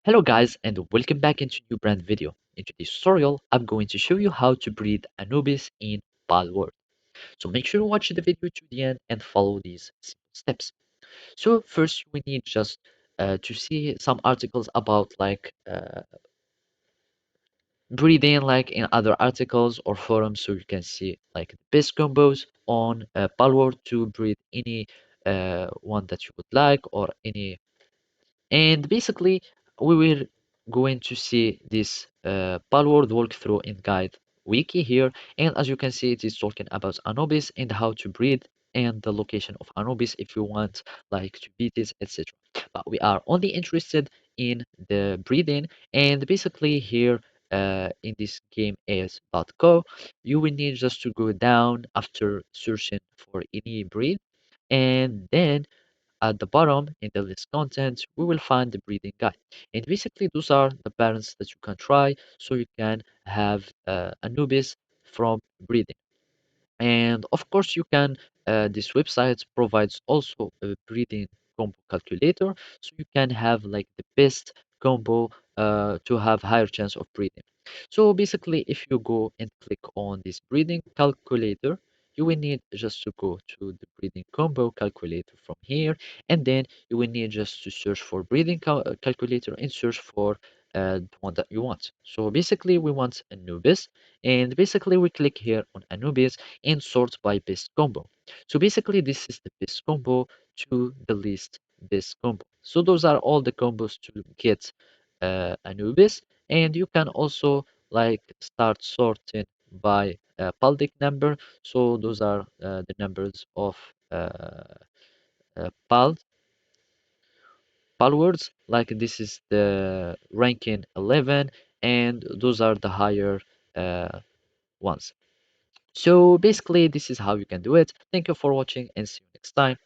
Hello guys and welcome back into new brand video. In today's tutorial, I'm going to show you how to breed Anubis in Palworld. So make sure to watch the video to the end and follow these simple steps. So first we need just to see some articles about breeding like in other articles or forums so you can see like the best combos on Palworld to breed any one that you would like or any. And basically, we were going to see this Palworld walkthrough in guide wiki here. And as you can see, it is talking about Anubis and how to breed and the location of Anubis if you want like to beat it, etc. But we are only interested in the breeding. And basically here in this game as.co, you will need just to go down after searching for any breed. And then at the bottom in the list content, we will find the breeding guide. And basically, those are the parents that you can try so you can have Anubis from breeding. And of course, you can, this website provides also a breeding combo calculator, so you can have like the best combo to have higher chance of breeding. So basically, if you go and click on this breeding calculator, you will need just to go to the breeding combo calculator from here, and then you will need just to search for breeding calculator and search for the one that you want. So basically, we want Anubis, and basically we click here on Anubis and sort by best combo. So basically, this is the best combo to the least best combo. So those are all the combos to get Anubis, and you can also like start sorting by Paldic number. So those are the numbers of Pal Palwords. Like this is the ranking 11, and those are the higher uh, ones. So basically, this is how you can do it. Thank you for watching and see you next time.